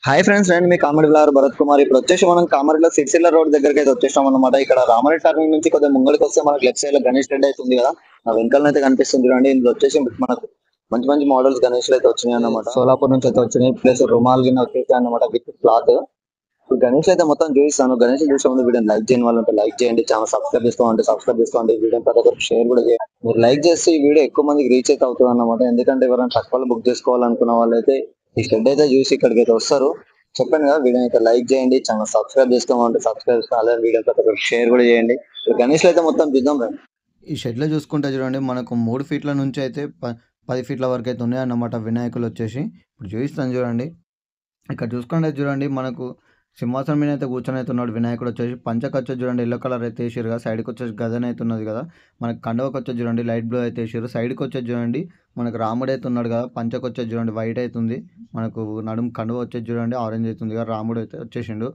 Hi friends, నేను మీ comedy blogger Bharat Kumar. ఇప్పుడు వచ్చేసి మనం కామారెడ్డిలో సిరిసిల్ల రోడ్ దగ్గరికి అయితే వచ్చేసాం అన్నమాట. ఇక్కడ రామారెడ్డి టర్నింగ్ నుంచి కొద్దిగా ముంగడికి వస్తే మనకి లెఫ్ట్ సైడ్ లో గణేష్ రెడ్డి అయితే ఉంది కదా, ఆ వెంకల్ అయితే కనిపిస్తుంది చూడండి. ఇందులో వచ్చేసి మనకు మంచి మంచి మోడల్స్ గణేష్లు అయితే వచ్చినాయి అన్నమాట. సోలాపూర్ నుంచి అయితే వచ్చినాయి, ప్లస్ రుమాల్ గిన్నె వచ్చేసాయి అన్నమాట విత్ క్లాత్. ఇప్పుడు గణేష్ అయితే మొత్తం చూపిస్తాను. గణేష్ చూసే ముందు వీడియో లైక్ చేయని వాళ్ళు ఉంటే లైక్ చేయండి, ఛానల్ సబ్స్క్రైబ్ చేసుకోండి, వీడియో ప్రతి ఒక్కరికి షేర్ కూడా చేయండి. మీరు లైక్ చేస్తే ఈ వీడియో ఎక్కువ మందికి రీచ్ అయితే అవుతుంది అన్నమాట. ఎందుకంటే ఎవరైనా తక్కువ బుక్ చేసుకోవాలనుకున్న వాళ్ళైతే ఈ షెడ్ అయితే చూసి ఇక్కడికి అయితే వస్తారు. చెప్పాను కదా, వీడియో అయితే లైక్ చేయండి, ఛానల్ సబ్స్క్రైబ్ చేసుకోమంటే సబ్స్క్రైబ్ చేసుకోవాలి, అలాగే వీడియో ప్రతి ఒక్కరికి షేర్ కూడా చేయండి. గణేష్ అయితే మొత్తం చూద్దాం రండి. ఈ షెడ్లో చూసుకుంటే చూడండి, మనకు 3 ఫీట్ల నుంచి అయితే 10 ఫీట్ల వరకు అయితే ఉన్నాయన్నమాట వినాయకులు వచ్చేసి. ఇప్పుడు చూపిస్తాను చూడండి. ఇక్కడ చూసుకుంటే చూడండి, మనకు సింహాసనం మీద అయితే కూర్చొని అయితే ఉన్నాడు వినాయకుడు వచ్చేసి. పంచకు వచ్చేసి చూడండి ఎల్లో కలర్ అయితే వేసారు కదా, సైడ్కి వచ్చేసి గదన అయితే ఉన్నది కదా. మనకు కండవకు వచ్చేసి చూడండి లైట్ బ్లూ అయితే వేసారు. సైడ్కి వచ్చేసి చూడండి మనకు రాముడు అయితే ఉన్నాడు కదా. పంచకు వచ్చేసి చూడండి వైట్ అవుతుంది. మనకు నడుము కండువ వచ్చేసి చూడండి ఆరెంజ్ అవుతుంది కదా. రాముడు అయితే వచ్చేసిండు.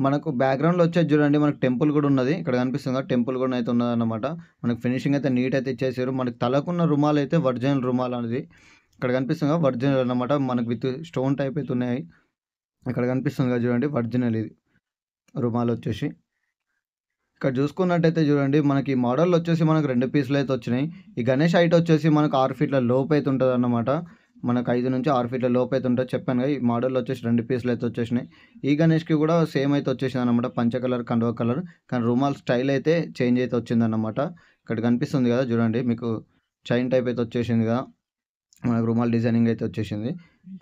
మనకు బ్యాక్గ్రౌండ్లో వచ్చేసి చూడండి మనకు టెంపుల్ కూడా ఉన్నది. ఇక్కడ కనిపిస్తుంది కదా, టెంపుల్ కూడా అయితే ఉన్నది అన్నమాట. మనకు ఫినిషింగ్ అయితే నీట్ అయితే ఇచ్చేసారు. మనకు తలకున్న రుమాలు అయితే ఒరిజినల్ రుమాల్ అనేది ఇక్కడ కనిపిస్తుంది కదా, ఒరిజినల్ అన్నమాట. మనకు విత్ స్టోన్ టైప్ అయితే ఉన్నాయి. ఇక్కడ కనిపిస్తుంది కదా చూడండి, ఒరిజినల్ ఇది రుమాల్ వచ్చేసి. ఇక్కడ చూసుకున్నట్టయితే చూడండి, మనకి మోడల్ వచ్చేసి మనకు 2 పీసులు అయితే వచ్చినాయి. ఈ గణేష్ హైట్ వచ్చేసి మనకు 6 ఫీట్ల లోపు అయితే ఉంటుంది అన్నమాట. మనకు 5 నుంచి 6 ఫీట్ల లోపు అయితే ఉంటుంది. చెప్పాను కదా, ఈ మోడల్ వచ్చేసి 2 పీసులు అయితే వచ్చేసినాయి. ఈ గణేష్కి కూడా సేమ్ అయితే వచ్చేసింది అనమాట, పంచ కలర్ కండువ కలర్. కానీ రుమాల్ స్టైల్ అయితే చేంజ్ అయితే వచ్చిందన్నమాట. ఇక్కడ కనిపిస్తుంది కదా చూడండి, మీకు చైన్ టైప్ అయితే వచ్చేసింది కదా. మనకు రుమాల్ డిజైనింగ్ అయితే వచ్చేసింది.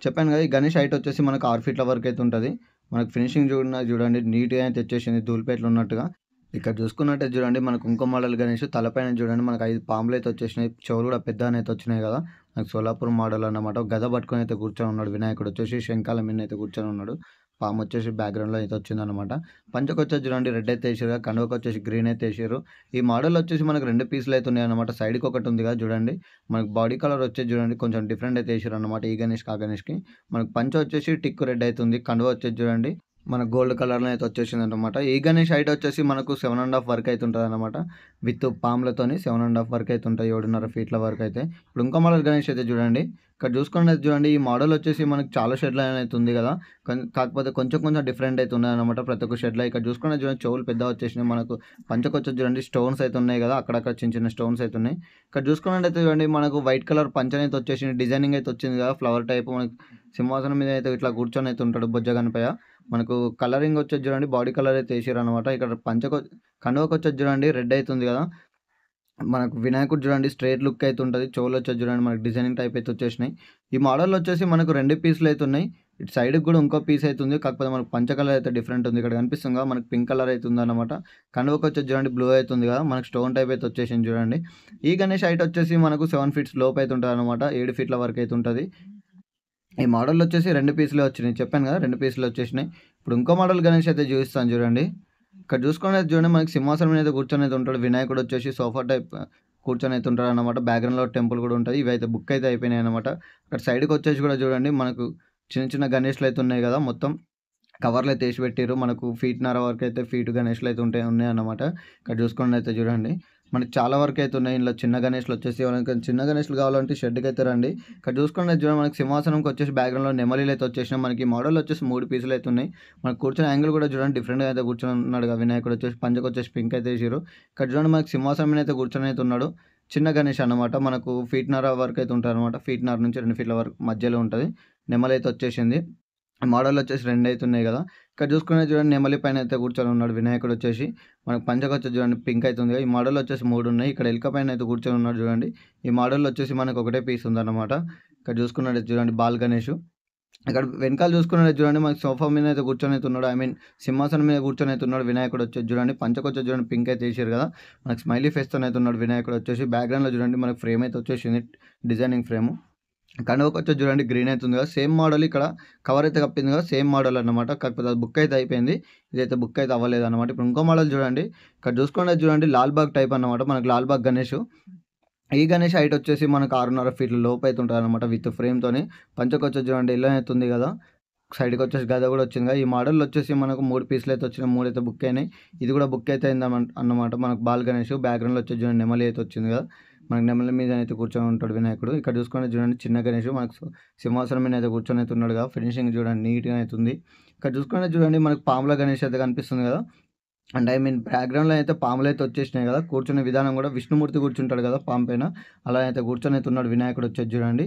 చెప్పాను కదా, ఈ గణేష్ హైట్ వచ్చేసి మనకు 6 ఫీట్ల వరకు అయితే ఉంటుంది. మనకు ఫినిషింగ్ చూడండి నీట్గా అయితే వచ్చేసింది, ధూళిపేటలు ఉన్నట్టుగా. ఇక్కడ చూసుకున్నట్టే చూడండి, మనకు ఇంకో మోడల్ గణేష్ తలపైన చూడండి మనకు 5 పాములు అయితే వచ్చేసినాయి. చెవులు కూడా పెద్దగానే అయితే వచ్చినాయి కదా. నాకు సోలాపూర్ మోడల్ అన్నమాట. గద పట్టుకొని అయితే కూర్చొని ఉన్నాడు వినాయకుడు వచ్చేసి. శంఖాల మీద అయితే కూర్చొని ఉన్నాడు. పాము వచ్చేసి బ్యాక్గ్రౌండ్లో అయితే వచ్చిందనమాట. పంచకు వచ్చేసి చూడండి రెడ్ అయితే వేసారు, కండువకు వచ్చేసి గ్రీన్ అయితే వేసారు. ఈ మోడల్ వచ్చేసి మనకు 2 పీసులు అయితే ఉన్నాయి అనమాట. సైడ్కి ఒకటి ఉంది కదా చూడండి. మనకు బాడీ కలర్ వచ్చేసి చూడండి కొంచెం డిఫరెంట్ అయితే వేసారు అనమాట, ఈ గణేష్కి ఆ గణేష్కి. మనకు పంచ వచ్చేసి టిక్ రెడ్ అవుతుంది. కండువ వచ్చేసి చూడండి మనకు గోల్డ్ కలర్లో అయితే వచ్చేసింది అనమాట. ఈ గణేష్ హైట్ వచ్చేసి మనకు 7.5 వరకు అయితే ఉంటుంది అనమాట. విత్ పాములతోని 7.5 వరకు అయితే ఉంటాయి, 7.5 ఫీట్ల వరకు అయితే. ఇప్పుడు ఇంకో మోడల్ గణేష్ అయితే చూడండి. ఇక్కడ చూసుకున్నది చూడండి, ఈ మోడల్ వచ్చేసి మనకు చాలా షెడ్ల అయితే ఉంది కదా. కాకపోతే కొంచెం కొంచెం డిఫరెంట్ అయితే ఉన్నాయి అనమాట ప్రతి ఒక్క షెడ్లో. ఇక్కడ చూసుకున్నది చూడండి, చెవులు పెద్ద వచ్చేసినాయి. మనకు పంచకు వచ్చేసి చూడండి స్టోన్స్ అయితే ఉన్నాయి కదా, అక్కడక్కడ చిన్న చిన్న స్టోన్స్ అయితే ఉన్నాయి. ఇక్కడ చూసుకున్నట్టయితే చూడండి, మనకు వైట్ కలర్ పంచన అయితే వచ్చేసింది, డిజైనింగ్ అయితే వచ్చింది కదా ఫ్లవర్ టైప్. మనకు సింహాసనం మీద అయితే ఇట్లా కూర్చొని అయితే ఉంటాడు బొజ్జగనపై. మనకు కలరింగ్ వచ్చేసి చూడండి బాడీ కలర్ అయితే వేసారు అనమాట. ఇక్కడ కండువకు వచ్చేసి చూడండి రెడ్ అవుతుంది కదా. మనకు వినాయకుడు చూడండి స్ట్రైట్ లుక్ అయితే ఉంటుంది. చెవులు వచ్చేసి చూడండి మనకు డిజైనింగ్ టైప్ అయితే వచ్చేసినాయి. ఈ మోడల్ వచ్చేసి మనకు 2 పీసులు అయితే ఉన్నాయి. ఇటు సైడ్కి కూడా ఇంకో పీస్ అయితే ఉంది, కాకపోతే మనకు పంచ కలర్ అయితే డిఫరెంట్ ఉంది. ఇక్కడ కనిపిస్తుంది కదా మనకు పింక్ కలర్ అయితే ఉందన్నమాట. కండువకు వచ్చేసి చూడండి బ్లూ అవుతుంది కదా, మనకు స్టోన్ టైప్ అయితే వచ్చేసింది చూడండి. ఈ గణేష్ హైట్ వచ్చేసి మనకు 7 ఫీట్స్ లోపు అయితే ఉంటుంది అనమాట, 7 ఫీట్ల వరకు అయితే ఉంటుంది. ఈ మోడల్ వచ్చేసి 2 పీసులే వచ్చినాయి. చెప్పాను కదా, 2 పీసులు వచ్చేసినాయి. ఇప్పుడు ఇంకో మోడల్ గణేష్ అయితే చూపిస్తాను చూడండి. ఇక్కడ చూసుకునేది చూడండి, మనకి సింహాసనం మీద కూర్చొని అయితే ఉంటాడు వినాయకుడు వచ్చేసి. సోఫా టైప్ కూర్చొని అయితే ఉంటాడు అనమాట. బ్యాక్గ్రౌండ్లో టెంపుల్ కూడా ఉంటుంది. ఇవి అయితే బుక్ అయితే అయిపోయినాయి అనమాట. అక్కడ సైడ్కి వచ్చేసి కూడా చూడండి, మనకు చిన్న చిన్న గణేష్లు అయితే ఉన్నాయి కదా, మొత్తం కవర్లు అయితే వేసి పెట్టారు. మనకు ఫీట్‌న్నర వరకు అయితే ఫీట్ గణేష్లు అయితే ఉన్నాయన్నమాట. ఇక్కడ చూసుకుని అయితే చూడండి, మనకి చాలా వరకు అయితే ఉన్నాయి. ఇందులో చిన్న గణేష్లు వచ్చేసి ఎవరికైనా చిన్న గణేష్లు కావాలంటే షెడ్‌కి అయితే రండి. ఇక్కడ చూసుకున్నట్టు చూడండి, మనకి సింహాసనంకి వచ్చేసి బ్యాక్గ్రౌండ్‌లో నెమలీలు అయితే వచ్చేసినాయి. మనకి మోడల్ వచ్చేసి 3 పీసులు అయితే ఉన్నాయి. మనకు కూర్చున్న యాంగిల్ కూడా చూడండి డిఫరెంట్‌గా అయితే కూర్చొని ఉన్నాడు కదా వినాయకుడు వచ్చేసి. పంచకు వచ్చేసి పింక్ అయితే వేసిర్రు. ఇక్కడ చూడండి మనకి సింహాసనం మీద అయితే కూర్చొని అయితే ఉన్నాడు. చిన్న గణేష్ అన్నమాట. మనకు ఫీట్‌న్నర వరకు అయితే ఉంటారనమాట. ఫీట్‌న్నర నుంచి 2 ఫీట్ల వరకు మధ్యలో ఉంటుంది. నెమలి అయితే వచ్చేసింది. మోడల్ వచ్చేసి 2 అయితే ఉన్నాయి కదా. ఇక్కడ చూసుకున్నది చూడండి, నెమలి పైన అయితే కూర్చొని ఉన్నాడు వినాయకుడు వచ్చేసి. మనకు పంచకు వచ్చేసి చూడండి పింక్ అయితే ఉంది కదా. ఈ మోడల్ వచ్చేసి 3 ఉన్నాయి. ఇక్కడ ఎలుక పైన అయితే కూర్చొని ఉన్నాడు చూడండి. ఈ మోడల్ వచ్చేసి మనకు ఒకటే పీస్ ఉందన్నమాట. ఇక్కడ చూసుకున్నట్టు చూడండి బాల్ గణేష్. ఇక్కడ వెనకాల చూసుకున్నట్టు చూడండి, మనకి సోఫా మీద అయితే కూర్చొని అయితే ఉన్నాడు. ఐ మీన్ సింహాసనం మీద కూర్చొని అయితే ఉన్నాడు వినాయకుడు వచ్చేసి చూడండి. పంచకు వచ్చేసి చూడండి పింక్ అయితే వేసారు కదా. మనకి స్మైలీ ఫేస్తో అయితే ఉన్నాడు వినాయకుడు వచ్చేసి. బ్యాక్గ్రౌండ్లో చూడండి మనకి ఫ్రేమ్ అయితే వచ్చేసింది, డిజైనింగ్ ఫ్రేమ్. కండువకు వచ్చేసి చూడండి గ్రీన్ అవుతుంది కదా, సేమ్ మోడల్. ఇక్కడ కవర్ అయితే కప్పింది కదా, సేమ్ మోడల్ అనమాట. కాకపోతే అది బుక్ అయితే అయిపోయింది, ఇదైతే బుక్ అయితే అవ్వలేదు అనమాట. ఇప్పుడు ఇంకో మోడల్ చూడండి. ఇక్కడ చూసుకుంటే చూడండి లాల్బాగ్ టైప్ అనమాట. మనకు లాల్బాగ్ గణేష్. ఈ గణేష్ హైట్ వచ్చేసి మనకు 6.5 ఫీట్ల లోపు అయితే ఉంటుంది అనమాట విత్ ఫ్రేమ్తోని. పంచకు వచ్చేసి చూడండి ఎల్లో అవుతుంది కదా, సైడ్కి వచ్చేసి గద కూడా వచ్చింది కదా. ఈ మోడల్ వచ్చేసి మనకు 3 పీసులు అయితే వచ్చినాయి, 3 అయితే బుక్ అయినాయి. ఇది కూడా బుక్ అయితే అయింది అన్నమాట. మనకు బాల్ గణేష్ బ్యాక్గ్రౌండ్లో వచ్చేసి చూడండి నెమలి అయితే వచ్చింది కదా. మనకు నెమలి మీద అయితే కూర్చొని ఉంటాడు వినాయకుడు. ఇక్కడ చూసుకుంటే చూడండి చిన్న గణేష్ మనకు సింహాసనం మీద అయితే కూర్చొని అయితే ఉన్నాడు కదా, ఫినిషింగ్ చూడండి నీట్‌గా అయితే ఉంది. ఇక్కడ చూసుకుంటే చూడండి మనకు పాముల గణేష్ అయితే కనిపిస్తుంది కదా. అండ్ ఐ మీన్ బ్యాక్‌గ్రౌండ్‌లో అయితే పాములైతే వచ్చేసినాయి కదా. కూర్చునే విధానం కూడా విష్ణుమూర్తి కూర్చుంటాడు కదా పాము పైన, అలా అయితే కూర్చొని అయితే ఉన్నాడు వినాయకుడు వచ్చేసి చూడండి.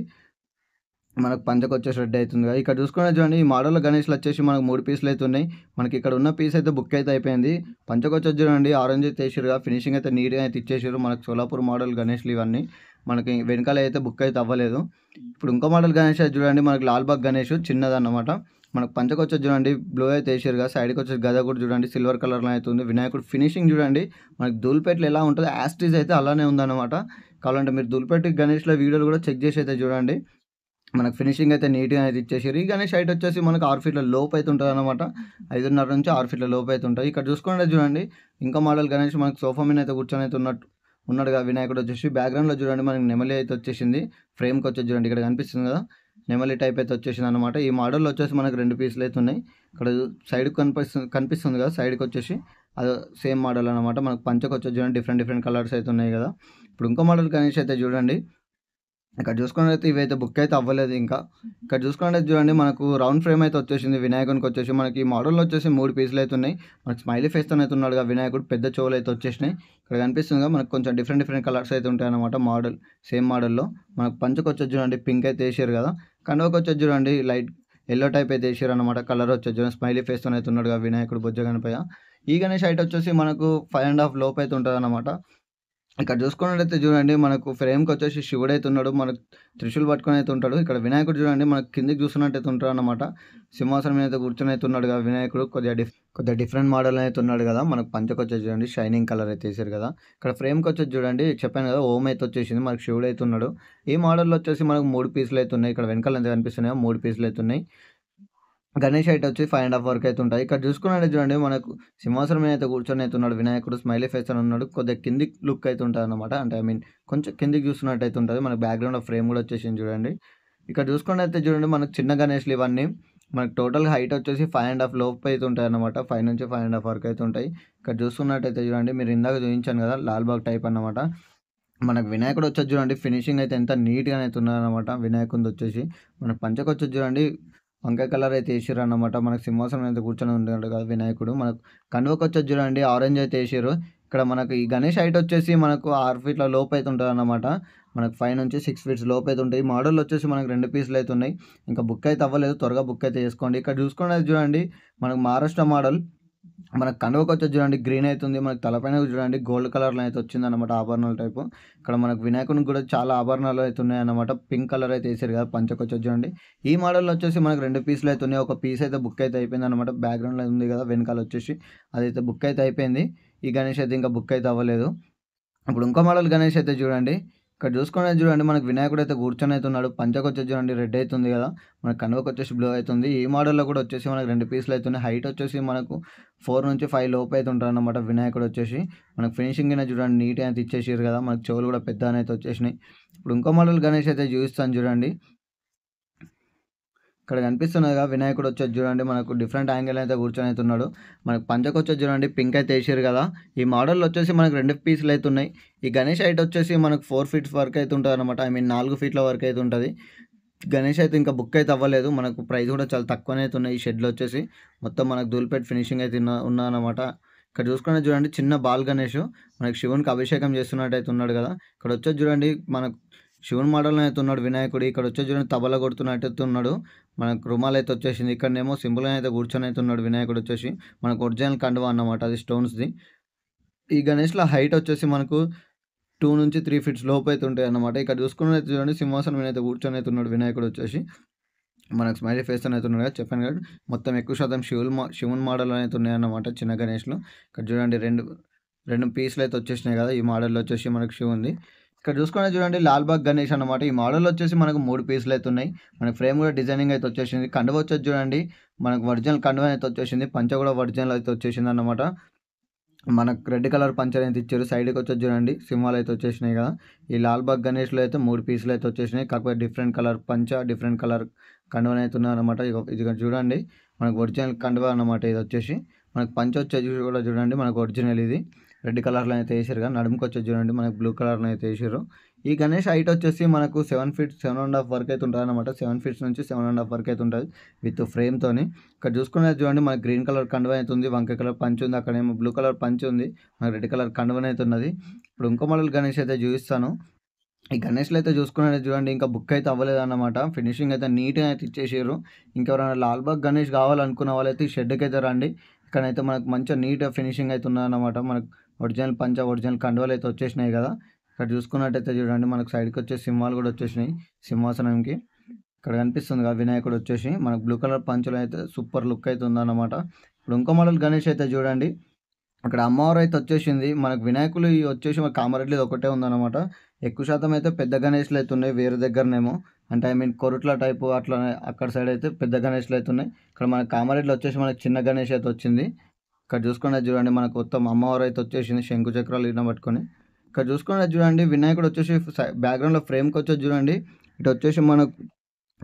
మనకు పంచకొచ్చేసి రెడీ అవుతుంది కదా. ఇక్కడ చూసుకుంటే చూడండి ఈ మోడల్ గణేష్లు వచ్చేసి మనకు 3 పీసులు అయితే ఉన్నాయి. మనకి ఇక్కడ ఉన్న పీస్ అయితే బుక్ అయితే అయిపోయింది. పంచకొచ్చేసి చూడండి ఆరెంజ్ అయితే వేసిర్రుగా, ఫినిషింగ్ అయితే నీట్‌గా అయితే ఇచ్చేసారు. మనకు సోలాపూర్ మోడల్ గణేష్లు ఇవన్నీ మనకి వెనకాల అయితే బుక్ అయితే అవ్వలేదు. ఇప్పుడు ఇంకో మోడల్ గణేష్ అయితే చూడండి మనకి లాల్బాగ్ గణేష్ చిన్నదన్నమాట. మనకు పంచకొచ్చేసి చూడండి బ్లూ అయితే వేసిర్రుగా, సైడ్కి వచ్చేసి గద కూడా చూడండి సిల్వర్ కలర్లో అయితే ఉంది. వినాయకుడు ఫినిషింగ్ చూడండి మనకి ధూళిపేటలో ఎలా ఉంటుందో యాస్టీజ్ అయితే అలానే ఉందన్నమాట. కావాలంటే మీరు ధూళిపేట గణేష్ల వీడియోలు కూడా చెక్ చేసి అయితే చూడండి. మనకు ఫినిషింగ్ అయితే నీట్‌గా అయితే ఇచ్చేసారు. ఈ గణేష్ హైట్ వచ్చేసి మనకు 6 ఫీట్ల లోపు అయితే ఉంటదన్నమాట. 5.5 నుంచి 6 ఫీట్ల లోపు అయితే ఉంటాయి. ఇక్కడ చూసుకుంటే చూడండి ఇంకో మోడల్ గణేష్ మనకు సోఫా మీద అయితే కూర్చొని అయితే ఉన్నాడుగా వినాయకుడు వచ్చేసి. బ్యాక్‌గ్రౌండ్‌లో చూడండి మనకి నెమలి అయితే వచ్చేసింది. ఫ్రేమ్‌కి వచ్చేసి చూడండి ఇక్కడ కనిపిస్తుంది కదా, నెమలి టైప్ అయితే వచ్చేసిందన్నమాట. ఈ మోడల్‌లో వచ్చేసి మనకు 2 పీసులు అయితే ఉన్నాయి. ఇక్కడ సైడ్‌కి కనిపిస్తుంది కదా, సైడ్‌కి వచ్చేసి అది సేమ్ మోడల్ అనమాట. మనకు పంచకి వచ్చేసి చూడండి డిఫరెంట్ కలర్స్ అయితే ఉన్నాయి కదా. ఇప్పుడు ఇంకో మోడల్ గణేష్ అయితే చూడండి. ఇక్కడ చూసుకున్నట్లయితే ఇవైతే బుక్ అయితే అవ్వలేదు ఇంకా. ఇక్కడ చూసుకున్నట్లయితే చూడండి మనకు రౌండ్ ఫ్రేమ్ అయితే వచ్చేసింది వినాయకునికి వచ్చేసి. మనకి ఈ మోడల్‌లో వచ్చేసి 3 పీసులు అయితే ఉన్నాయి. మనకి స్మైలీ ఫేస్‌తోని అయితే ఉన్నాడుగా వినాయకుడు. పెద్ద చెవులు అయితే వచ్చేసినాయి. ఇక్కడ కనిపిస్తుందిగా మనకు కొంచెం డిఫరెంట్ కలర్స్ అయితే ఉంటాయన్నమాట మోడల్. సేమ్ మోడల్‌లో మనకు పంచకి వచ్చేసి చూడండి పింక్ అయితే వేసారు కదా. కండువకి వచ్చేసి చూడండి లైట్ యెల్లో టైప్ అయితే వేసారన్నమాట. కలర్ వచ్చేసి చూడండి స్మైలీ ఫేస్‌తోని అయితే ఉన్నాడుగా వినాయకుడు బొజ్జ గణపయ్య. ఈ గణేష్ హైట్ వచ్చేసి మనకు 5.5 లోపు అయితే ఉంటదన్నమాట. ఇక్కడ చూసుకున్నట్లయితే చూడండి మనకు ఫ్రేమ్‌కి వచ్చేసి శివుడు అయితే ఉన్నాడు. మనకు త్రిశూల్ పట్టుకొని అయితే ఉంటాడు. ఇక్కడ వినాయకుడు చూడండి మనకు కిందకి చూస్తున్నట్టయితే ఉంటాడన్నమాట. సింహాసనం మీద అయితే కూర్చొని అయితే ఉన్నాడు కదా వినాయకుడు. కొద్దిగా డిఫరెంట్ మోడల్ అయితే ఉన్నాడు కదా. మనకు పంచకి వచ్చేసి చూడండి షైనింగ్ కలర్ అయితే వేసారు కదా. ఇక్కడ ఫ్రేమ్‌కి వచ్చేసి చూడండి చెప్పాను కదా ఓం అయితే వచ్చేసింది. మనకు శివుడు అయితే ఉన్నాడు. ఈ మోడల్‌లో వచ్చేసి మనకు 3 పీసులు అయితే ఉన్నాయి. ఇక్కడ వెనకాల ఎంత కనిపిస్తున్నాయో 3 పీసులు అయితే ఉన్నాయి. గణేష్ హైట్ వచ్చి 5.5 వరకు అయితే ఉంటాయి. ఇక్కడ చూసుకున్నట్టు చూడండి మనకు సింహాసనం మీద అయితే కూర్చొని అయితే ఉన్నాడు వినాయకుడు. స్మైలీ ఫేస్ అని ఉన్నాడు. కొద్దిగా కిందికి లుక్ అయితే ఉంటదన్నమాట. అంటే ఐ మీన్ కొంచెం కిందికి చూస్తున్నట్టు అయితే ఉంటది. మనకు బ్యాక్‌గ్రౌండ్‌లో ఫ్రేమ్ కూడా వచ్చేసింది చూడండి. ఇక్కడ చూసుకున్నట్టయితే చూడండి మనకు చిన్న గణేష్లు ఇవన్నీ. మనకు టోటల్ హైట్ వచ్చేసి 5.5 లోపు అయితే ఉంటాయన్నమాట. 5 నుంచి 5.5 వరకు అయితే ఉంటాయి. ఇక్కడ చూస్తున్నట్టయితే చూడండి మీరు ఇందాక చూపించాను కదా లాల్‌బాగ్ టైప్ అన్నమాట. మనకు వినాయకుడు వచ్చేసి చూడండి ఫినిషింగ్ అయితే ఎంత నీట్‌గా అయితే ఉన్నదన్నమాట. వినాయకుడిది వచ్చేసి మనకు పంచకి వచ్చేసి చూడండి వంకాయ కలర్ అయితే ఏసిర్రన్నమాట. మనకు సింహాసనం మీద కూర్చొని ఉంటాడు కదా వినాయకుడు. మనకు కండువకి వచ్చేసి చూడండి ఆరెంజ్ అయితే ఏసిర్రు. ఇక్కడ మనకు ఈ గణేష్ హైట్ వచ్చేసి మనకు 6 ఫీట్ల లోపు అయితే ఉంటదన్నమాట. మనకు 5 నుంచి 6 ఫీట్స్ లోపు అయితే ఉంటాయి. మోడల్ వచ్చేసి మనకు 2 పీసులు అయితే ఉన్నాయి. ఇంకా బుక్ అయితే అవ్వలేదు. త్వరగా బుక్ అయితే చేసుకోండి. ఇక్కడ చూసుకున్నది చూడండి మనకు మహారాష్ట్ర మోడల్. మనకు కండువకి వచ్చేసి చూడండి గ్రీన్ అయితే ఉంది. మనకు తలపైన చూడండి గోల్డ్ కలర్‌లో అయితే వచ్చిందన్నమాట ఆభరణాల టైపు. ఇక్కడ మనకు వినాయకునికి కూడా చాలా ఆభరణాలు అయితే ఉన్నాయన్నమాట. పింక్ కలర్ అయితే ఏసారు కదా పంచకి వచ్చేసి చూడండి. ఈ మోడల్‌లో వచ్చేసి మనకు 2 పీసులు అయితే ఉన్నాయి. ఒక పీస్ అయితే బుక్ అయితే అయిపోయిందన్నమాట. బ్యాక్‌గ్రౌండ్‌లో ఉంది కదా వెనకాల వచ్చేసి అదైతే బుక్ అయితే అయిపోయింది. ఈ గణేష్ అయితే ఇంకా బుక్ అయితే అవ్వలేదు. ఇప్పుడు ఇంకో మోడల్ గణేష్ అయితే చూడండి. ఇక్కడ చూసుకున్నది చూడండి మనకు వినాయకుడు అయితే కూర్చొని అయితే ఉన్నాడు. పంచకి వచ్చేసి చూడండి రెడ్ అవుతుంది కదా. మనకు కండువకి వచ్చేసి బ్లూ అవుతుంది. ఈ మోడల్‌లో కూడా వచ్చేసి మనకు 2 పీసులు అయితే ఉన్నాయి. హైట్ వచ్చేసి మనకు 4 నుంచి 5 లోపు అయితే ఉంటాడన్నమాట వినాయకుడు వచ్చేసి. మనకు ఫినిషింగ్ అయినా చూడండి నీట్‌గా అయితే ఇచ్చేసిర్రు కదా. మనకు చెవులు కూడా పెద్దగానే అయితే వచ్చేసినాయి. ఇప్పుడు ఇంకో మోడల్ గణేష్ అయితే చూపిస్తాను చూడండి. ఇక్కడ కనిపిస్తున్నదిగా వినాయకుడు వచ్చేసి చూడండి మనకు డిఫరెంట్ యాంగిల్ అయితే కూర్చొని అయితే ఉన్నాడు. మనకు పంచకి వచ్చేసి చూడండి పింక్ అయితే వేసారు కదా. ఈ మోడల్‌లో వచ్చేసి మనకు 2 పీసులు అయితే ఉన్నాయి. ఈ గణేష్ హైట్ వచ్చేసి మనకు 4 ఫీట్స్ వరకు అయితే ఉంటదన్నమాట. ఐ మీన్ 4 ఫీట్ల వరకు అయితే ఉంటది. గణేష్ అయితే ఇంకా బుక్ అయితే అవ్వలేదు. మనకు ప్రైస్ కూడా చాలా తక్కువనే అయితే ఉన్నాయి. ఈ షెడ్‌లో వచ్చేసి మొత్తం మనకు ధూళిపేట ఫినిషింగ్ అయితే ఉన్నదన్నమాట. ఇక్కడ చూసుకున్నది చూడండి చిన్న బాల్ గణేష్. మనకు శివునికి అభిషేకం చేస్తున్నట్టు అయితే ఉన్నాడు కదా. ఇక్కడ వచ్చేసి చూడండి మనకు శివుని మోడల్‌లో అయితే ఉన్నాడు వినాయకుడు. ఇక్కడ వచ్చేసి చూడండి తబలా కొడుతున్నట్టు అయితే ఉన్నాడు. మనకు రుమాల్ అయితే వచ్చేసింది. ఇక్కడనేమో సింపుల్‌గా అయితే కూర్చొని అయితే ఉన్నాడు వినాయకుడు వచ్చేసి. మనకు ఒరిజినల్ కండువా అన్నమాట అది స్టోన్స్‌ది. ఈ గణేష్‌ల హైట్ వచ్చేసి మనకు 2 నుంచి 3 ఫీట్స్ లోపు అయితే ఉంటాయన్నమాట. ఇక్కడ చూసుకున్నట్లయితే చూడండి సింహాసనం మీద అయితే కూర్చొని అయితే ఉన్నాడు వినాయకుడు వచ్చేసి. మనకు స్మైలీ ఫేస్‌తోని అయితే ఉన్నాడు కదా. చెప్పాను కదా మొత్తం ఎక్కువ శాతం శివుని మోడల్ అయితే ఉన్నాయన్నమాట చిన్న గణేష్‌లు. ఇక్కడ చూడండి 2 పీసులు అయితే వచ్చేసినాయి కదా. ఈ మోడల్‌లో వచ్చేసి మనకు శివునిది. ఇక్కడ చూసుకుంటే చూడండి లాల్‌బాగ్ గణేష్ అన్నమాట. ఈ మోడల్‌లో వచ్చేసి మనకు 3 పీసులు అయితే ఉన్నాయి. మనకు ఫ్రేమ్ కూడా డిజైనింగ్ అయితే వచ్చేసింది. కండువ వచ్చేసి చూడండి మనకు ఒరిజినల్ కండువ అయితే వచ్చేసింది. పంచ కూడా ఒరిజినల్ అయితే వచ్చేసిందన్నమాట. మనకు రెడ్ కలర్ పంచర్ అయితే ఇచ్చారు. సైడ్‌కి వచ్చేసి చూడండి సింహాలు అయితే వచ్చేసినాయి కదా. ఈ లాల్‌బాగ్ గణేష్‌లో అయితే 3 పీసులు అయితే వచ్చేసినాయి. కాకపోతే డిఫరెంట్ కలర్ పంచ, డిఫరెంట్ కలర్ కండువలు అయితే ఉన్నాయన్నమాట. ఇదిగో చూడండి మనకు ఒరిజినల్ కండువ అన్నమాట ఇది వచ్చేసి. మనకు పంచ వచ్చేసి కూడా చూడండి మనకు ఒరిజినల్ ఇది. రెడ్ కలర్‌లో అయితే ఏసిర్రు కదా. నడుముకి వచ్చేసి చూడండి మనకు బ్లూ కలర్‌లో అయితే ఏసిర్రు. ఈ గణేష్ హైట్ వచ్చేసి మనకు 7 ఫీట్ 7.5 వరకు అయితే ఉంటుంది అనమాట. 7 ఫీట్స్ నుంచి 7.5 వరకు అయితే ఉంటుంది విత్ ఫ్రేమ్తోని. ఇక్కడ చూసుకునేది చూడండి, మనకి గ్రీన్ కలర్ కండువ అయితే ఉంది, వంకాయ కలర్ పంచ్ ఉంది, అక్కడేమో బ్లూ కలర్ పంచ్ ఉంది, మనకి రెడ్ కలర్ కండువన అయితే ఉన్నది. ఇప్పుడు ఇంకో మోడల్ గణేష్ అయితే చూపిస్తాను. ఈ గణేష్లు అయితే చూసుకున్నట్టు చూడండి, ఇంకా బుక్ అయితే అవ్వలేదన్నమాట. ఫినిషింగ్ అయితే నీట్గా అయితే ఇచ్చేసారు. ఇంకెవరైనా లాల్బాగ్ గణేష్ కావాలనుకున్న వాళ్ళైతే ఈ షెడ్కి అయితే రండి. ఇక్కడైతే మనకు మంచిగా నీట్గా ఫినిషింగ్ అయితే ఉన్నదన్నమాట. మనకు ఒరిజినల్ పంచ ఒరిజినల్ కండువలు అయితే వచ్చేసినాయి కదా. ఇక్కడ చూసుకున్నట్టయితే చూడండి, మనకు సైడ్కి వచ్చే సింహాలు కూడా వచ్చేసినాయి సింహాసనంకి. ఇక్కడ కనిపిస్తుంది కదా వినాయకుడు వచ్చేసి మనకు బ్లూ కలర్ పంచులు అయితే సూపర్ లుక్ అయితే ఉందన్నమాట. ఇప్పుడు ఇంకో మోడల్ గణేష్ అయితే చూడండి, అక్కడ అమ్మవారు అయితే వచ్చేసింది. మనకు వినాయకులు వచ్చేసి మన కామారెడ్డిలో ఒకటే ఉందన్నమాట. ఎక్కువ శాతం అయితే పెద్ద గణేష్లు అయితే ఉన్నాయి వేరే దగ్గరనేమో, అంటే ఐ మీన్ కొరుట్ల టైపు అట్లా అక్కడ సైడ్ అయితే పెద్ద గణేష్లు అయితే ఉన్నాయి. ఇక్కడ మన కామారెడ్డిలో వచ్చేసి మనకి చిన్న గణేష్ అయితే వచ్చింది. ఇక్కడ చూసుకున్నది చూడండి, మనకు మొత్తం అమ్మవారు అయితే వచ్చేసింది శంకు చక్రాలు ఇట్లా పట్టుకొని. ఇక్కడ చూసుకున్నది చూడండి, వినాయకుడు వచ్చేసి బ్యాక్గ్రౌండ్లో ఫ్రేమ్కి వచ్చేసి చూడండి, ఇటు వచ్చేసి మనకు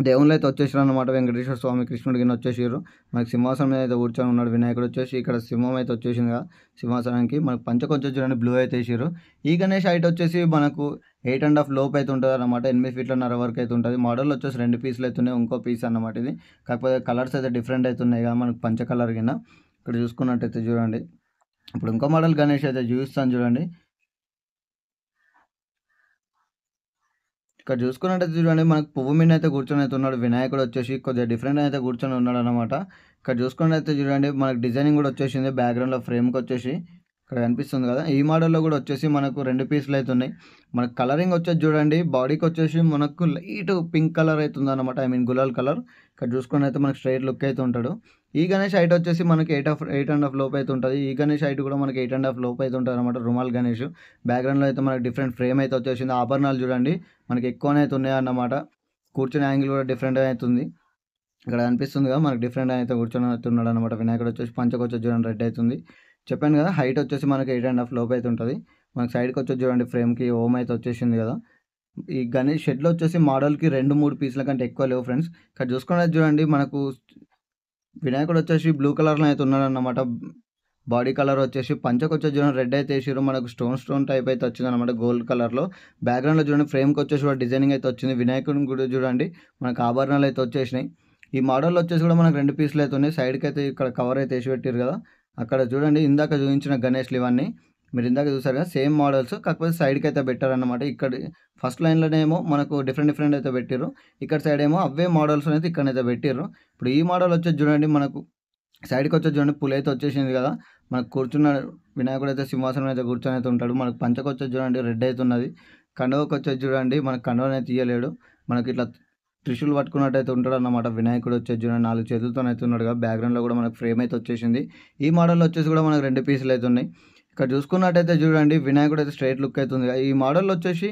దేవుళ్ళు అయితే వచ్చేసారు అనమాట. వెంకటేశ్వర స్వామి కృష్ణుడి కింద వచ్చేసారు. మనకి సింహాసనం మీద అయితే కూర్చొని ఉన్నాడు వినాయకుడు వచ్చేసి. ఇక్కడ సింహం అయితే వచ్చేసింది కదా సింహాసనానికి. మనకు పంచకు వచ్చేసి చూడండి బ్లూ అయితే వేసారు. ఈ గణేష్ హైట్ వచ్చేసి మనకు 8.5 లోపు అయితే ఉంటుంది అనమాట. 8 ఫీట్లన్నర వరకు అయితే ఉంటుంది. మోడల్ వచ్చేసి 2 పీసులు అయితే ఉన్నాయి, ఇంకో పీస్ అన్నమాట ఇది. కాకపోతే కలర్స్ అయితే డిఫరెంట్ అయితే ఉన్నాయి కదా మనకు పంచ కలర్ కింద. ఇక్కడ చూసుకున్నట్టయితే చూడండి, ఇప్పుడు ఇంకో మోడల్ గణేష్ అయితే చూపిస్తాను చూడండి. ఇక్కడ చూసుకున్నట్టయితే చూడండి, మనకు పువ్వు మీద అయితే కూర్చొని అయితే ఉన్నాడు వినాయకుడు వచ్చేసి. కొద్దిగా డిఫరెంట్ అయితే కూర్చొని ఉన్నాడు అనమాట. ఇక్కడ చూసుకున్నట్టయితే చూడండి, మనకు డిజైనింగ్ కూడా వచ్చేసింది బ్యాక్గ్రౌండ్లో ఫ్రేమ్కి వచ్చేసి. ఇక్కడ కనిపిస్తుంది కదా. ఈ మోడల్లో కూడా వచ్చేసి మనకు 2 పీసులు అయితే ఉన్నాయి. మనకు కలరింగ్ వచ్చేసి చూడండి, బాడీకి వచ్చేసి మనకు లైట్ పింక్ కలర్ అవుతుంది అనమాట, ఐ మీన్ గులాల్ కలర్. ఇక్కడ చూసుకుని అయితే మనకు స్ట్రైట్ లుక్ అయితే ఉంటాడు. ఈ గణేష్ హైట్ వచ్చేసి మనకి 8.5 లోపు అయితే ఉంటుంది. ఈ గణేష్ హైట్ కూడా మనకి 8.5 లోపు అయితే ఉంటుంది అనమాట. రుమాల్ గణేష్ బ్యాక్గ్రౌండ్లో అయితే మనకి డిఫరెంట్ ఫ్రేమ్ అయితే వచ్చేసింది. ఆభరణాలు చూడండి మనకి ఎక్కువనే అయితే ఉన్నాయన్నమాట. కూర్చునే యాంగిల్ కూడా డిఫరెంట్ అవుతుంది. ఇక్కడ అనిపిస్తుంది కదా మనకి డిఫరెంట్ అయితే కూర్చొని అవుతున్నాడు అనమాట. వినాయకుడు వచ్చేసి పంచకు వచ్చేసి చూడండి రెడ్ అవుతుంది. చెప్పాను కదా హైట్ వచ్చేసి మనకి 8.5 లోపు అయితే ఉంటుంది. మనకి సైడ్కి వచ్చేసి చూడండి ఫ్రేమ్కి ఓమ్ అయితే వచ్చేసింది కదా. ఈ గణేష్ షెడ్లో వచ్చేసి మోడల్కి 2-3 పీసుల కంటే ఎక్కువ లేవు ఫ్రెండ్స్. ఇక్కడ చూసుకున్నది చూడండి, మనకు వినాయకుడు వచ్చేసి బ్లూ కలర్లో అయితే ఉన్నాడు అన్నమాట. బాడీ కలర్ వచ్చేసి పంచకు వచ్చేసి చూడండి రెడ్ అయితే వేసారు. మనకు స్టోన్ టైప్ అయితే వచ్చింది అనమాట గోల్డ్ కలర్లో. బ్యాక్గ్రౌండ్లో చూడండి ఫ్రేమ్కి వచ్చేసి కూడా డిజైనింగ్ అయితే వచ్చింది. వినాయకుడిని కూడా చూడండి మనకు ఆభరణాలు అయితే వచ్చేసినాయి. ఈ మోడల్ వచ్చేసి కూడా మనకు 2 పీసులు అయితే ఉన్నాయి. సైడ్కి అయితే ఇక్కడ కవర్ అయితే వేసి పెట్టారు కదా. అక్కడ చూడండి ఇందాక చూపించిన గణేష్లు ఇవన్నీ మీరు ఇందాక చూసారు కదా సేమ్ మోడల్స్, కాకపోతే సైడ్కి అయితే పెట్టారన్నమాట. ఇక్కడ ఫస్ట్ లైన్లోనేమో మనకు డిఫరెంట్ అయితే పెట్టారు. ఇక్కడ సైడ్ ఏమో అవే మోడల్స్ అయితే ఇక్కడైతే పెట్టారు. ఇప్పుడు ఈ మోడల్ వచ్చేసి చూడండి, మనకు సైడ్కి వచ్చేసి చూడండి పులి అయితే వచ్చేసింది కదా. మనకు కూర్చున్న వినాయకుడు అయితే సింహాసనం అయితే కూర్చొని అయితే ఉంటాడు. మనకు పంచకు వచ్చేసి చూడండి రెడ్ అయితే ఉన్నది. కండువకు వచ్చేసి చూడండి మనకు కండువని అయితే తీయలేడు. మనకి ఇట్లా త్రిశూలు పట్టుకున్నట్టు అయితే ఉంటాడు అన్నమాట. వినాయకుడు వచ్చేసి చూడండి 4 చేతులతో అయితే ఉన్నాడు కదా. బ్యాక్గ్రౌండ్లో కూడా మనకు ఫ్రేమ్ అయితే వచ్చేసింది. ఈ మోడల్లో వచ్చేసి కూడా మనకు 2 పీసులు అయితే ఉన్నాయి. ఇక్కడ చూసుకున్నట్టయితే చూడండి వినాయకుడు అయితే స్ట్రైట్ లుక్ అవుతుంది. ఈ మోడల్లో వచ్చేసి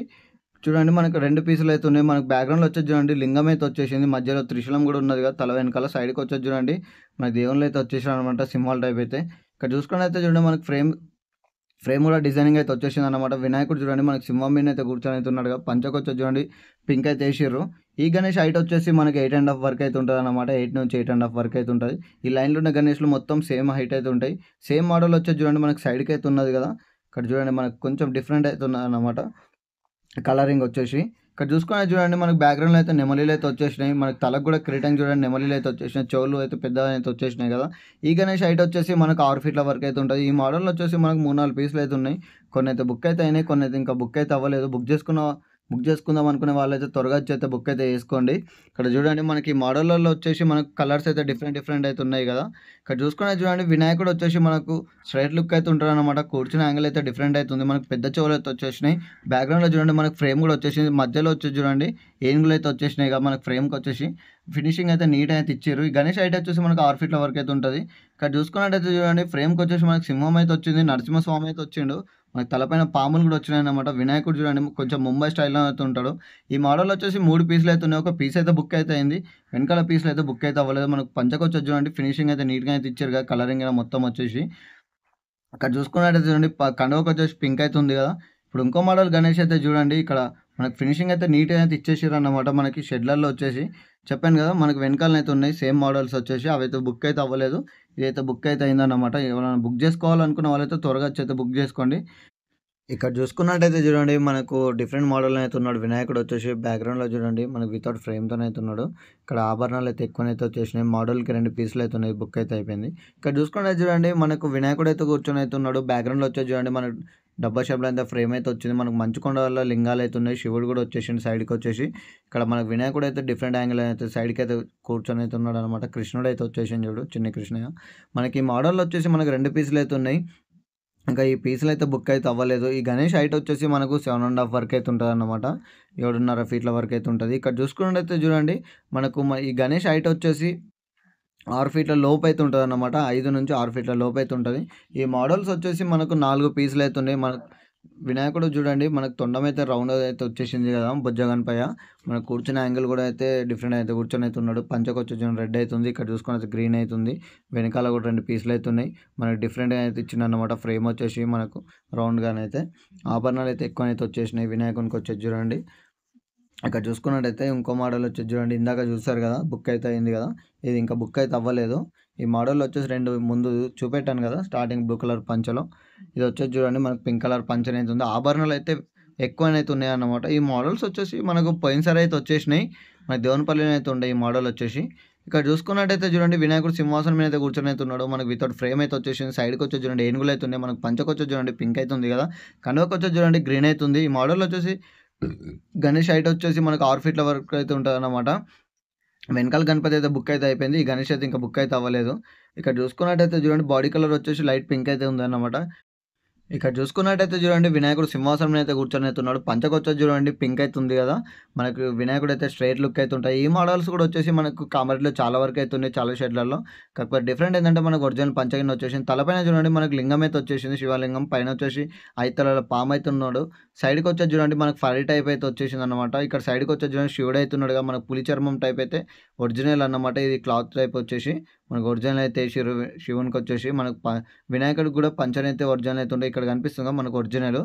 చూడండి మనకు 2 పీసులు అయితే ఉన్నాయి. మనకు బ్యాక్గ్రౌండ్లో వచ్చేసి చూడండి లింగం అయితే వచ్చేసింది. మధ్యలో త్రిశూలం కూడా ఉన్నది కదా తల వెనకాల. సైడ్కి వచ్చేసి చూడండి మన దేవుళ్ళు అయితే వచ్చేసారు అనమాట సింహాల్ టైప్ అయితే. ఇక్కడ చూసుకున్నట్టయితే చూడండి మనకు ఫ్రేమ్ కూడా డిజైనింగ్ అయితే వచ్చేసింది అనమాట. వినాయకుడు చూడండి మనకి సింహం మీద అయితే కూర్చొని అయితే ఉన్నాడు కదా. పంచకు వచ్చేసి చూడండి పింక్ అయితే వేసిర్రు. ఈ గణేష్ హైట్ వచ్చేసి మనకి 8.5 వరకు అయితే ఉంటుంది అనమాట. 8 నుంచి 8.5 వరకు అయితే ఉంటుంది. ఈ లైన్లో ఉన్న గణేష్లు మొత్తం సేమ్ హైట్ అయితే ఉంటాయి. సేమ్ మోడల్ వచ్చేసి చూడండి మనకి సైడ్కి అయితే ఉన్నది కదా. ఇక్కడ చూడండి మనకు కొంచెం డిఫరెంట్ అయితే ఉన్నది అనమాట కలరింగ్ వచ్చేసి. ఇక్కడ చూసుకుని చూడండి మనకు బ్యాక్గ్రౌండ్లో అయితే నెమలీలు అయితే వచ్చేసినాయి. మనకు తలకు కూడా కిరీటం చూడండి నెమలీలు అయితే వచ్చేసినాయి. చెవులు అయితే పెద్దగా అయితే వచ్చేసినాయి కదా. ఈ గణేష్ హైట్ వచ్చేసి మనకు 6 ఫీట్ల వరకు అయితే ఉంటుంది. ఈ మోడల్లో వచ్చేసి మనకు 3-4 పీసులు అయితే ఉన్నాయి. కొన్ని అయితే బుక్ అయితే అయినాయి, కొన్ని అయితే ఇంకా బుక్ అయితే అవ్వలేదు. బుక్ చేసుకుందాం అనుకునే వాళ్ళైతే త్వరగా వచ్చి అయితే బుక్ అయితే చేసుకోండి. ఇక్కడ చూడండి మనకి మోడల్లో వచ్చేసి మనకు కలర్స్ అయితే డిఫరెంట్ అయితే ఉన్నాయి కదా. ఇక్కడ చూసుకునే చూడండి వినాయకుడు వచ్చేసి మనకు స్ట్రైట్ లుక్ అయితే ఉంటాడు అనమాట. కూర్చున్న యాంగిల్ అయితే డిఫరెంట్ అవుతుంది. మనకు పెద్ద చెవులు అయితే వచ్చేసినాయి. బ్యాక్గ్రౌండ్లో చూడండి మనకు ఫ్రేమ్ కూడా వచ్చేసింది. మధ్యలో వచ్చేసి చూడండి ఏనుగులు అయితే వచ్చేసినాయి కదా. మనకు ఫ్రేమ్కి వచ్చేసి ఫినిషింగ్ అయితే నీట్ అయితే ఇచ్చారు. ఈ గణేష్ హైట్ వచ్చేసి మనకు 6 ఫీట్ల వరకు అయితే ఉంటుంది. ఇక్కడ చూసుకున్నట్టయితే చూడండి ఫ్రేమ్కి వచ్చేసి మనకు సింహం అయితే వచ్చింది, నరసింహస్వామి అయితే వచ్చిండు, మనకి తలపైన పాములు కూడా వచ్చినాయి అనమాట. వినాయకుడు చూడండి కొంచెం ముంబై స్టైల్లో అయితే ఉంటాడు. ఈ మోడల్ వచ్చేసి 3 పీసులు అయితే ఉన్నాయి. ఒక పీస్ అయితే బుక్ అయితే అయింది, వెనకాల పీసులు అయితే బుక్ అయితే అవ్వలేదు. మనకు పంచకు వచ్చేసి చూడండి ఫినిషింగ్ అయితే నీట్గా అయితే ఇచ్చారు కదా. కలరింగ్ మొత్తం వచ్చేసి అక్కడ చూసుకున్నట్టయితే చూడండి కండువకు వచ్చేసి పింక్ అయితే ఉంది కదా. ఇప్పుడు ఇంకో మోడల్ గణేష్ అయితే చూడండి ఇక్కడ మనకు ఫినిషింగ్ అయితే నీట్గా అయితే ఇచ్చేసారు అన్నమాట. మనకి షెడ్లలో వచ్చేసి చెప్పాను కదా మనకు వెనకాల అయితే ఉన్నాయి సేమ్ మోడల్స్ వచ్చేసి. అవైతే బుక్ అయితే అవ్వలేదు, ఇదైతే బుక్ అయితే అయిందన్నమాట. ఎవరైనా బుక్ చేసుకోవాలనుకున్న వాళ్ళైతే త్వరగా వచ్చి అయితే బుక్ చేసుకోండి. ఇక్కడ చూసుకున్నట్టయితే చూడండి మనకు డిఫరెంట్ మోడల్ అయితే ఉన్నాడు. వినాయకుడు వచ్చేసి బ్యాక్గ్రౌండ్లో చూడండి మనకు వితౌట్ ఫ్రేమ్తో అయితే ఉన్నాడు. ఇక్కడ ఆభరణాలు అయితే ఎక్కువనైతే వచ్చేసినాయి. మోడల్కి 2 పీసులు అయితే ఉన్నాయి. బుక్ అయితే అయిపోయింది. ఇక్కడ చూసుకుంటే చూడండి మనకు వినాయకుడు అయితే కూర్చొని అయితే ఉన్నాడు. బ్యాక్గ్రౌండ్లో వచ్చేసి చూడండి మనకు డబ్బా షేప్లో అయితే ఫ్రేమ్ అయితే వచ్చింది. మనకు మంచుకొండ వల్ల లింగాలు అయితే ఉన్నాయి. శివుడు కూడా వచ్చేసిండు సైడ్కి వచ్చేసి. ఇక్కడ మనకు వినాయకుడు అయితే డిఫరెంట్ యాంగిల్ అయితే సైడ్కి అయితే కూర్చొని అయితే ఉన్నాడు అనమాట. కృష్ణుడు అయితే వచ్చేసిండు చూడు, చిన్న కృష్ణయ్య. మనకి ఈ మోడల్లో వచ్చేసి మనకు 2 పీసులు అయితే ఉన్నాయి. ఇంకా ఈ పీసులు అయితే బుక్ అయితే అవ్వలేదు. ఈ గణేష్ హైట్ వచ్చేసి మనకు 7.5 వరకు అయితే ఉంటుంది అన్నమాట. 7.5 ఫీట్ల వరకు అయితే ఉంటుంది. ఇక్కడ చూసుకున్నట్టయితే చూడండి మనకు ఈ గణేష్ హైట్ వచ్చేసి 6 ఫీట్ల లోపు అయితే ఉంటుంది అన్నమాట. 5 నుంచి 6 ఫీట్ల లోపు అయితే ఉంటుంది. ఈ మోడల్స్ వచ్చేసి మనకు 4 పీసులు అయితే ఉన్నాయి. మనకు వినాయకుడు చూడండి మనకు తొండం అయితే రౌండ్ అయితే వచ్చేసింది కదా బుజ్జగన్పయ్య. మనకు కూర్చునే యాంగిల్ కూడా అయితే డిఫరెంట్ అయితే కూర్చొని అయితే ఉన్నాడు. పంచకు వచ్చేసి రెడ్ అవుతుంది. ఇక్కడ చూసుకుని అయితే గ్రీన్ అవుతుంది. వెనకాల కూడా 2 పీసులు అయితే ఉన్నాయి. మనకు డిఫరెంట్గా అయితే ఇచ్చింది అనమాట. ఫ్రేమ్ వచ్చేసి మనకు రౌండ్గానే అయితే ఆభరణాలు అయితే ఎక్కువనైతే వచ్చేసినాయి. వినాయకునికి వచ్చేసి చూడండి ఇక్కడ చూసుకున్నట్టయితే ఇంకో మోడల్ వచ్చేసి చూడండి. ఇందాక చూసారు కదా బుక్ అయితే అయింది కదా, ఇది ఇంకా బుక్ అయితే అవ్వలేదు. ఈ మోడల్ వచ్చేసి 2 ముందు చూపెట్టాను కదా స్టార్టింగ్ బ్లూ కలర్ పంచలో. ఇది వచ్చేసి చూడండి మనకు పింక్ కలర్ పంచ అయితే ఉంది. ఆభరణాలు అయితే ఎక్కువనైతే ఉన్నాయి అన్నమాట. ఈ మోడల్స్ వచ్చేసి మనకు పోయినసారి అయితే వచ్చేసినాయి. మన దేవునిపల్లిలో అయితే ఉండే ఈ మోడల్ వచ్చేసి. ఇక్కడ చూసుకున్నట్టయితే చూడండి వినాయకుడు సింహాసనం మీద అయితే కూర్చొని అయితే ఉన్నాడు. మనకు వితౌట్ ఫ్రేమ్ అయితే వచ్చేసింది. సైడ్కి వచ్చేసి చూడండి ఏనుగులు అయితే ఉన్నాయి. మనకు పంచకు వచ్చేసి చూడండి పింక్ అయితే ఉంది కదా, కనువకు వచ్చేసి చూడండి గ్రీన్ అయితే ఉంది. ఈ మోడల్ వచ్చేసి గణేష్ హైట్ వచ్చేసి మనకు 6 ఫీట్ల వరకు అయితే ఉంటుంది అన్నమాట. వెనకాల గణపతి అయితే బుక్ అయితే అయిపోయింది. ఈ గణేష్ అయితే ఇంకా బుక్ అయితే అవ్వలేదు. ఇక్కడ చూసుకున్నట్టయితే చూడండి బాడీ కలర్ వచ్చేసి లైట్ పింక్ అయితే ఉందన్నమాట. ఇక్కడ చూసుకున్నట్టయితే చూడండి వినాయకుడు సింహాసనం అయితే కూర్చొని అయితే ఉన్నాడు. పంచకు వచ్చేసి చూడండి పింక్ అయితే ఉంది కదా, మనకు వినాయకుడు అయితే స్ట్రైట్ లుక్ అయితే ఉంటాయి. ఈ మోడల్స్ కూడా వచ్చేసి మనకు కామర్లో చాలా వరకు అయితే ఉన్నాయి, చాలా షెడ్లలో. కాకపోతే డిఫరెంట్ ఏంటంటే మనకు ఒరిజినల్ పంచ కింద వచ్చేసింది. తలపైన చూడండి మనకు లింగం అయితే వచ్చేసింది, శివలింగం. పైన వచ్చేసి 5 తలల పాము అయితే ఉన్నాడు. సైడ్కి వచ్చేసి చూడండి మనకు ఫరీ టైప్ అయితే వచ్చేసింది అనమాట. ఇక్కడ సైడ్కి వచ్చేసి చూడండి శివుడు అయితే ఉన్నాడుగా, మనకు పులి చర్మం టైప్ అయితే ఒరిజినల్ అన్నమాట. ఇది క్లాత్ టైప్ వచ్చేసి మనకు ఒరిజినల్ అయితే శివునికి వచ్చేసి మనకు వినాయకుడికి కూడా పంచనైతే ఒరిజినల్ అయితే ఉండే. ఇక్కడ కనిపిస్తుందా మనకు ఒరిజినల్.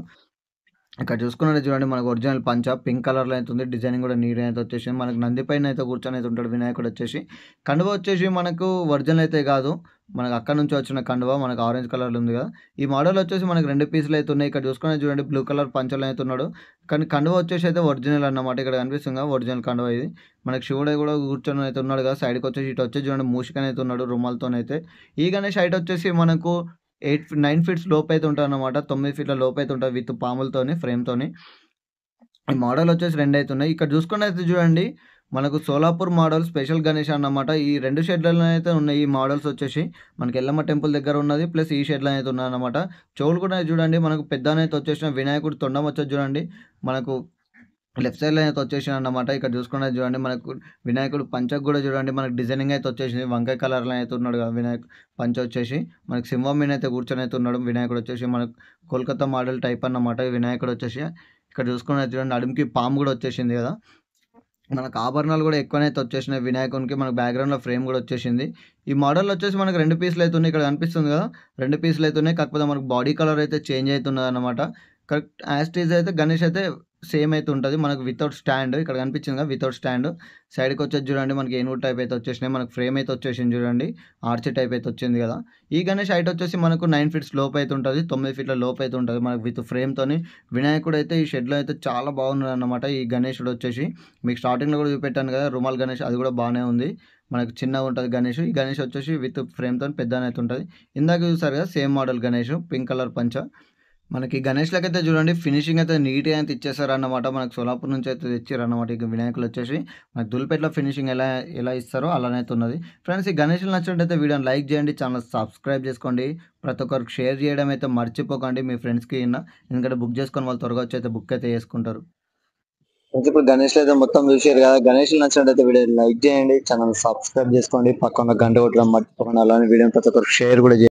ఇక్కడ చూసుకున్నట్టు చూడండి మనకు ఒరిజినల్ పంచ పింక్ కలర్లో అయితే ఉంది. డిజైనింగ్ కూడా నీట్ అయితే వచ్చేసి మనకు నంది పైన అయితే కూర్చొని అయితే ఉంటాడు వినాయకుడు వచ్చేసి. కండువ వచ్చేసి మనకు ఒరిజినల్ అయితే కాదు, మనకు అక్కడ నుంచి వచ్చిన కండువ మనకు ఆరెంజ్ కలర్లో ఉంది కదా. ఈ మోడల్ వచ్చేసి మనకు 2 పీసులు అయితే ఉన్నాయి. ఇక్కడ చూసుకుని చూడండి బ్లూ కలర్ పంచలో అయితే ఉన్నాడు. కానీ కండువ వచ్చేసి అయితే ఒరిజినల్ అన్నమాట. ఇక్కడ కనిపిస్తుంది ఒరిజినల్ కండువ ఇది. మనకు శివుడు కూడా కూర్చొని అయితే ఉన్నాడు కదా. సైడ్కి వచ్చేసి ఇటు వచ్చేసి చూడండి మూషికన్ అయితే ఉన్నాడు రుమాలతోనైతే. ఈ గణేష్ హైట్ వచ్చేసి మనకు 9 ఫీట్స్ లోపు అయితే ఉంటుంది అన్నమాట. 9 ఫీట్ల లోపు అయితే ఉంటుంది విత్ పాములతోని ఫ్రేమ్తోని. ఈ మోడల్ వచ్చేసి 2 అయితే ఉన్నాయి. ఇక్కడ చూసుకున్నట్టయితే చూడండి మనకు సోలాపూర్ మోడల్ స్పెషల్ గణేష్ అన్నమాట. ఈ 2 షెడ్లలో అయితే ఉన్నాయి. ఈ మోడల్స్ వచ్చేసి మనకి ఎల్లమ్మ టెంపుల్ దగ్గర ఉన్నది ప్లస్ ఈ షెడ్లో అయితే ఉన్నాయి అన్నమాట. చెవులు కూడా చూడండి మనకు పెద్దనైతే వచ్చేసిన వినాయకుడు తొండం వచ్చేసి చూడండి మనకు లెఫ్ట్ సైడ్లో అయితే వచ్చేసింది అన్నమాట. ఇక్కడ చూసుకున్నది చూడండి మనకు వినాయకుడు పంచకు కూడా చూడండి మనకు డిజైనింగ్ అయితే వచ్చేసింది. వంకాయ కలర్లో అయితే ఉన్నాడు కదా వినాయకుడు. పంచ వచ్చేసి మనకు సింహం మీద అయితే కూర్చొని అయితే ఉన్నాడు. వినాయకుడు వచ్చేసి మనకు కోల్కతా మోడల్ టైప్ అన్నమాట. వినాయకుడు వచ్చేసి ఇక్కడ చూసుకున్నది చూడండి నడుముకి పాము కూడా వచ్చేసింది కదా. మనకు ఆభరణాలు కూడా ఎక్కువనైతే వచ్చేసినాయి వినాయకునికి. మనకు బ్యాక్గ్రౌండ్లో ఫ్రేమ్ కూడా వచ్చేసింది. ఈ మోడల్ వచ్చేసి మనకు 2 పీసులు అయితే ఉన్నాయి. ఇక్కడ కనిపిస్తుంది కదా 2 పీసులు అయితే ఉన్నాయి. కాకపోతే మనకు బాడీ కలర్ అయితే చేంజ్ అవుతున్నది అన్నమాట. కరెక్ట్ యాజ్ టీజ్ అయితే గణేష్ అయితే సేమ్ అయితే ఉంటుంది. మనకు వితౌట్ స్టాండ్ ఇక్కడ కనిపించింది కదా వితౌట్ స్టాండ్. సైడ్కి వచ్చేసి చూడండి మనకి ఏనుగు టైప్ అయితే వచ్చేసినాయి. మనకు ఫ్రేమ్ అయితే వచ్చేసింది చూడండి, ఆర్చ్ టైప్ అయితే వచ్చింది కదా. ఈ గణేష్ హైట్ వచ్చేసి మనకు 9 ఫీట్స్ లోపు అయితే ఉంటుంది, 9 ఫీట్ల లోపు అయితే ఉంటుంది మనకు విత్ ఫ్రేమ్తోని. వినాయకుడు అయితే ఈ షెడ్లో అయితే చాలా బాగున్నాడు అన్నమాట. ఈ గణేషుడు వచ్చేసి మీకు స్టార్టింగ్లో కూడా చూపెట్టాను కదా రుమాల్ గణేష్, అది కూడా బాగానే ఉంది. మనకు చిన్నగా ఉంటుంది గణేష్. ఈ గణేష్ వచ్చేసి విత్ ఫ్రేమ్తో పెద్దనే అయితే ఉంటుంది. ఇందాక చూసారు కదా same model Ganesh pink colour పంచ. మనకి గణేష్లకి అయితే చూడండి ఫినిషింగ్ అయితే నీట్గా అయితే ఇచ్చేస్తారు అన్నమాట. మనకు సోలాపూర్ నుంచి అయితే తెచ్చారు అన్నమాట. ఇక వినాయకులు వచ్చేసి మనకు దుల్పేటలో ఫినిషింగ్ ఎలా ఇస్తారో అలానే అయితే ఉన్నది. ఫ్రెండ్స్ ఈ గణేష్లు నచ్చినట్టయితే వీడియోని లైక్ చేయండి, ఛానల్ సబ్స్క్రైబ్ చేసుకోండి, ప్రతి ఒక్కరికి షేర్ చేయడం అయితే మర్చిపోకండి మీ ఫ్రెండ్స్కి. ఎందుకంటే బుక్ చేసుకొని వాళ్ళు త్వరగా వచ్చి అయితే బుక్ అయితే చేసుకుంటారు. ఇప్పుడు గణేష్ అయితే మొత్తం చూసారు కదా. గణేష్ నచ్చినట్టయితే వీడియో లైక్ చేయండి, ఛానల్ సబ్స్క్రైబ్ చేసుకోండి, పక్కన గంట కొట్టడం మర్చిపోకండి. అలానే వీడియో ప్రతి ఒక్కరికి షేర్ కూడా చేయండి.